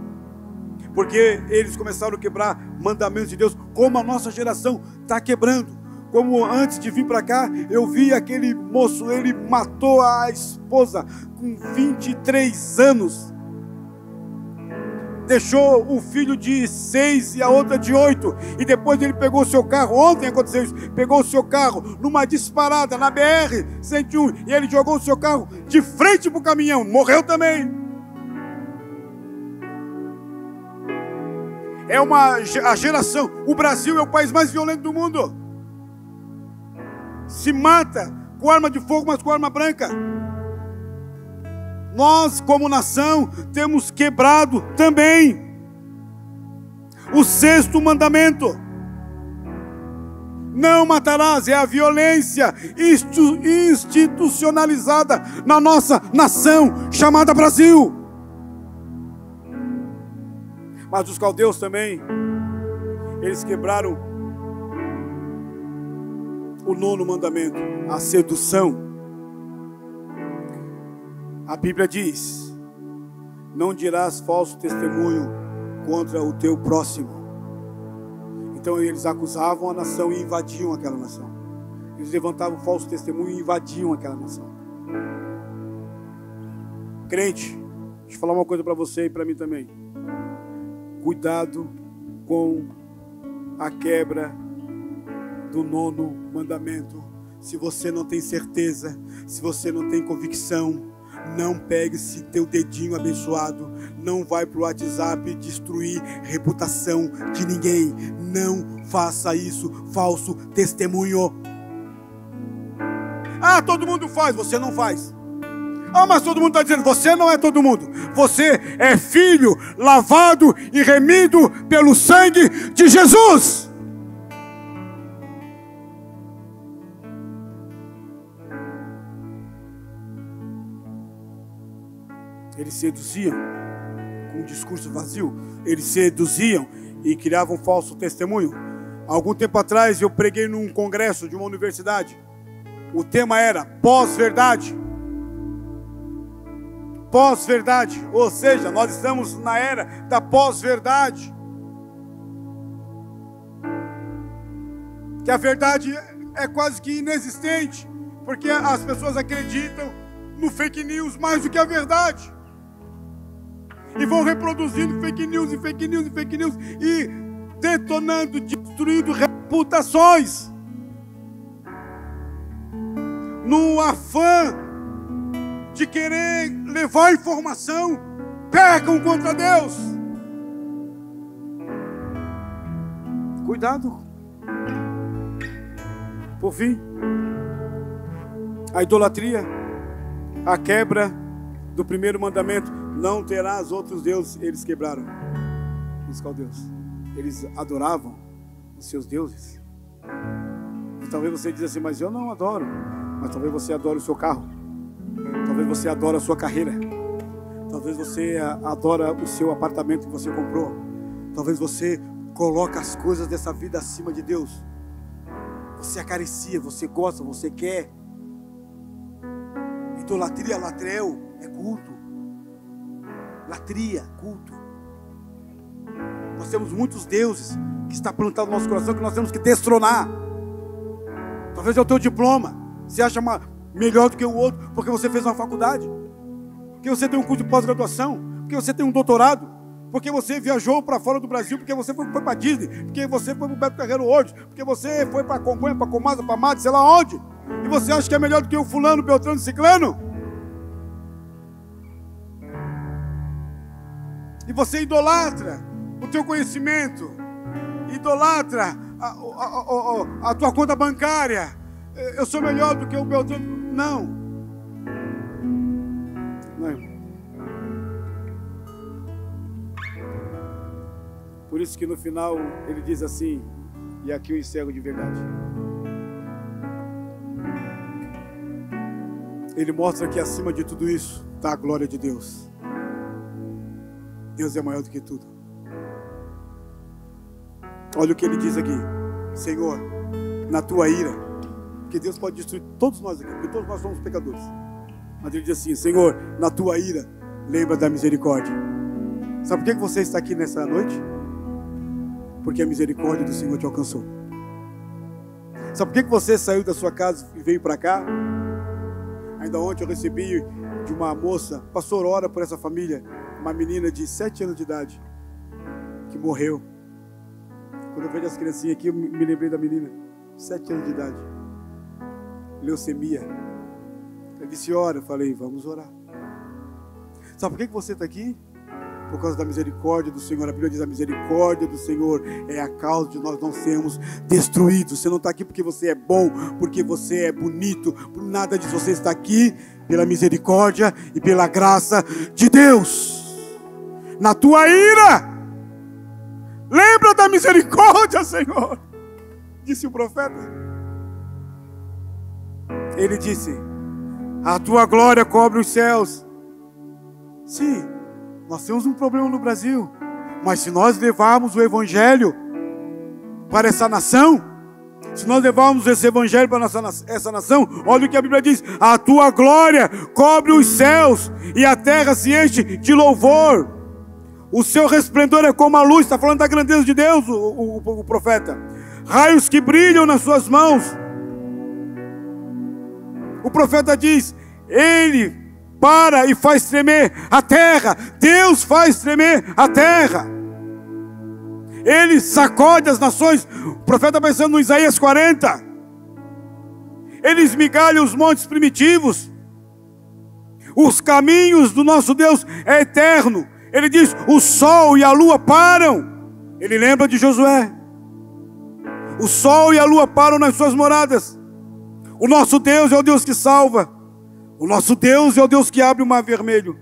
Porque eles começaram a quebrar mandamentos de Deus, como a nossa geração está quebrando. Como antes de vir para cá, eu vi aquele moço, ele matou a esposa com 23 anos. Deixou o filho de 6 e a outra de 8. E depois ele pegou o seu carro, ontem aconteceu isso, pegou o seu carro numa disparada na BR-101, e ele jogou o seu carro de frente para o caminhão, morreu também. É a geração, o Brasil é o país mais violento do mundo. Se mata com arma de fogo, mas com arma branca. Nós, como nação, temos quebrado também o 6º mandamento. Não matarás, é a violência institucionalizada na nossa nação chamada Brasil. Mas os caldeus também, eles quebraram o 9º mandamento, a sedução. A Bíblia diz: não dirás falso testemunho contra o teu próximo. Então eles acusavam a nação e invadiam aquela nação. Eles levantavam falso testemunho e invadiam aquela nação. Crente, deixa eu falar uma coisa para você e para mim também. Cuidado com a quebra do 9º mandamento. Se você não tem certeza, se você não tem convicção, não pegue esse teu dedinho abençoado, não vai para o WhatsApp destruir reputação de ninguém. Não faça isso, falso testemunho. Ah, todo mundo faz, você não faz. Ah, mas todo mundo está dizendo, você não é todo mundo. Você é filho lavado e remido pelo sangue de Jesus. Eles seduziam com um discurso vazio. Eles seduziam e criavam um falso testemunho. Algum tempo atrás eu preguei num congresso de uma universidade. O tema era pós-verdade. Pós-verdade, ou seja, nós estamos na era da pós-verdade. Que a verdade é quase que inexistente, porque as pessoas acreditam no fake news mais do que a verdade. E vão reproduzindo fake news, e fake news, e fake news, e detonando, destruindo reputações. No afã de querer levar informação, pecam contra Deus. Cuidado. Por fim, a idolatria, a quebra do 1º mandamento: não terás outros deuses. Eles quebraram os caldeus. Eles adoravam os seus deuses. E talvez você diz assim, mas eu não adoro. Mas talvez você adore o seu carro. Talvez você adore a sua carreira. Talvez você adora o seu apartamento que você comprou. Talvez você coloca as coisas dessa vida acima de Deus. Você acaricia, você gosta, você quer. Idolatria, latreu, é culto. Latria, culto. Nós temos muitos deuses que está plantado no nosso coração, que nós temos que destronar. Talvez é o teu diploma. Você acha melhor do que o outro porque você fez uma faculdade, porque você tem um curso de pós-graduação, porque você tem um doutorado, porque você viajou para fora do Brasil, porque você foi para Disney, porque você foi para o Beto Carreiro hoje, porque você foi para Congonha, para Comasa, para Mate, sei lá onde. E você acha que é melhor do que o fulano, beltrano, ciclano? E você idolatra o teu conhecimento, idolatra a tua conta bancária. Eu sou melhor do que o beltrano. Não. Não. Por isso que no final ele diz assim, e aqui eu encerro de verdade. Ele mostra que acima de tudo isso está a glória de Deus. Deus é maior do que tudo. Olha o que ele diz aqui: Senhor, na tua ira, porque Deus pode destruir todos nós aqui, porque todos nós somos pecadores. Mas ele diz assim: Senhor, na tua ira, lembra da misericórdia. Sabe por que você está aqui nessa noite? Porque a misericórdia do Senhor te alcançou. Sabe por que você saiu da sua casa e veio para cá? Ainda ontem eu recebi de uma moça, pastor, ora por essa família, uma menina de 7 anos de idade, que morreu. Quando eu vejo as criancinhas aqui, eu me lembrei da menina, 7 anos de idade, leucemia. Eu disse, ora, eu falei, vamos orar. Sabe por que você está aqui? Por causa da misericórdia do Senhor. A Bíblia diz, a misericórdia do Senhor é a causa de nós não sermos destruídos. Você não está aqui porque você é bom, porque você é bonito, por nada disso. Você está aqui pela misericórdia e pela graça de Deus. Na tua ira, lembra da misericórdia, Senhor, disse o profeta? Ele disse: a tua glória cobre os céus. Sim, nós temos um problema no Brasil, mas se nós levarmos o evangelho para essa nação, se nós levarmos esse evangelho para essa nação, olha o que a Bíblia diz: a tua glória cobre os céus e a terra se enche de louvor. O seu resplendor é como a luz. Está falando da grandeza de Deus o profeta. Raios que brilham nas suas mãos. O profeta diz: ele para e faz tremer a terra. Deus faz tremer a terra. Ele sacode as nações. O profeta pensando no Isaías 40. Ele esmigalha os montes primitivos. Os caminhos do nosso Deus é eterno. Ele diz: o sol e a lua param. Ele lembra de Josué. O sol e a lua param nas suas moradas. O nosso Deus é o Deus que salva. O nosso Deus é o Deus que abre o mar vermelho.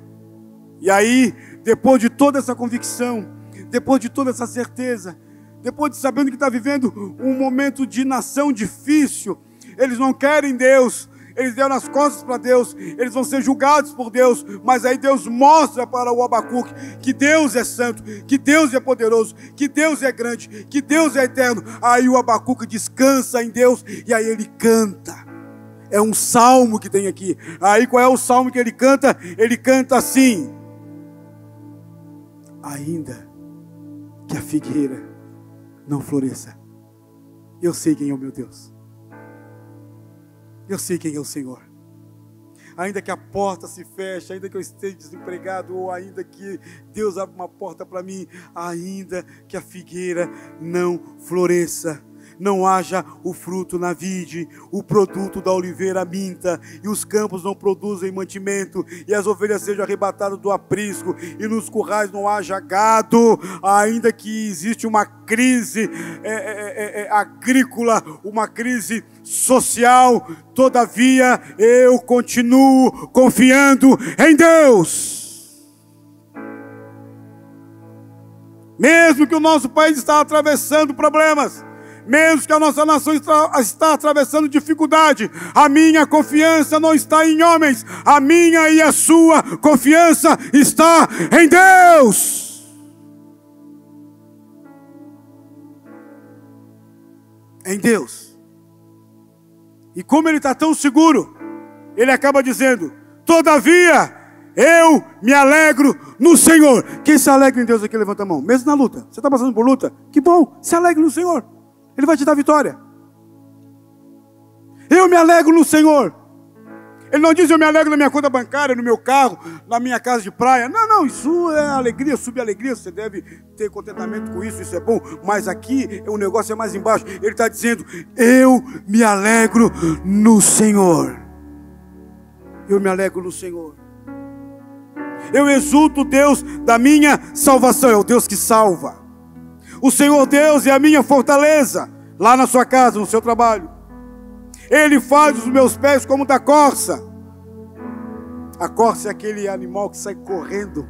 E aí, depois de toda essa convicção, depois de toda essa certeza, depois de sabendo que está vivendo um momento de nação difícil, eles não querem Deus, eles deram as costas para Deus, eles vão ser julgados por Deus, mas aí Deus mostra para o Abacuque que Deus é santo, que Deus é poderoso, que Deus é grande, que Deus é eterno. Aí o Abacuque descansa em Deus e aí ele canta. É um salmo que tem aqui. Aí qual é o salmo que ele canta? Ele canta assim: ainda que a figueira não floresça, eu sei quem é o meu Deus. Eu sei quem é o Senhor. Ainda que a porta se feche, ainda que eu esteja desempregado, ou ainda que Deus abra uma porta para mim, ainda que a figueira não floresça, não haja o fruto na vide, o produto da oliveira minta, e os campos não produzem mantimento, e as ovelhas sejam arrebatadas do aprisco, e nos currais não haja gado, ainda que existe uma crise agrícola, uma crise social, todavia eu continuo confiando em Deus. Mesmo que o nosso país está atravessando problemas, mesmo que a nossa nação está atravessando dificuldade, a minha confiança não está em homens, a minha e a sua confiança está em Deus. Em Deus. E como ele está tão seguro, ele acaba dizendo: todavia eu me alegro no Senhor. Quem se alegra em Deus aqui, levanta a mão. Mesmo na luta, você está passando por luta? Que bom, se alegre no Senhor. Ele vai te dar vitória. Eu me alegro no Senhor. Ele não diz: eu me alegro na minha conta bancária, no meu carro, na minha casa de praia. Não, isso é alegria, subalegria. Você deve ter contentamento com isso, isso é bom. Mas aqui o negócio é mais embaixo. Ele está dizendo: eu me alegro no Senhor. Eu me alegro no Senhor. Eu exulto o Deus da minha salvação. É o Deus que salva. O Senhor Deus é a minha fortaleza, lá na sua casa, no seu trabalho. Ele faz os meus pés como da corça. A corça é aquele animal que sai correndo,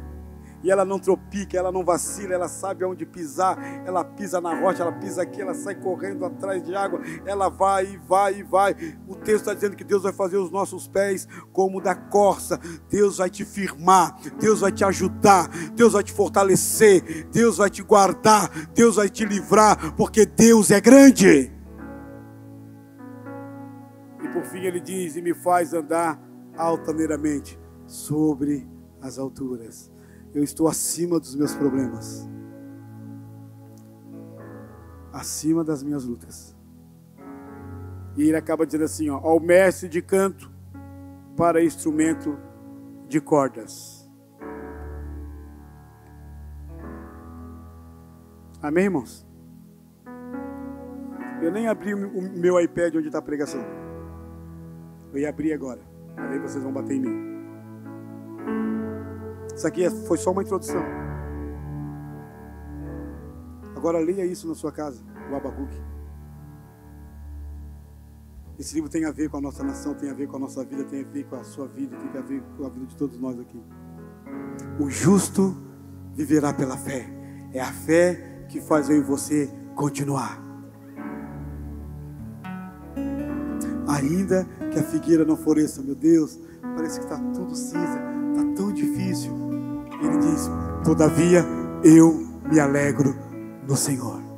e ela não tropica, ela não vacila, ela sabe aonde pisar, ela pisa na rocha, ela pisa aqui, ela sai correndo atrás de água, ela vai e vai e vai. O texto está dizendo que Deus vai fazer os nossos pés como da corça. Deus vai te firmar, Deus vai te ajudar, Deus vai te fortalecer, Deus vai te guardar, Deus vai te livrar, porque Deus é grande. E por fim ele diz: e me faz andar altaneiramente sobre as alturas. Eu estou acima dos meus problemas, acima das minhas lutas. E ele acaba dizendo assim: ao mestre de canto para instrumento de cordas. Amém, irmãos? Eu nem abri o meu iPad onde está a pregação. Eu ia abrir agora, aí vocês vão bater em mim. Isso aqui foi só uma introdução. Agora leia isso na sua casa, o Abacuque. Esse livro tem a ver com a nossa nação, tem a ver com a nossa vida, tem a ver com a sua vida, tem a ver com a vida de todos nós aqui. O justo viverá pela fé. É a fé que faz eu e você continuar. ainda que a figueira não floresça, meu Deus, parece que está tudo cinza, está tão difícil. Ele diz: todavia eu me alegro no Senhor.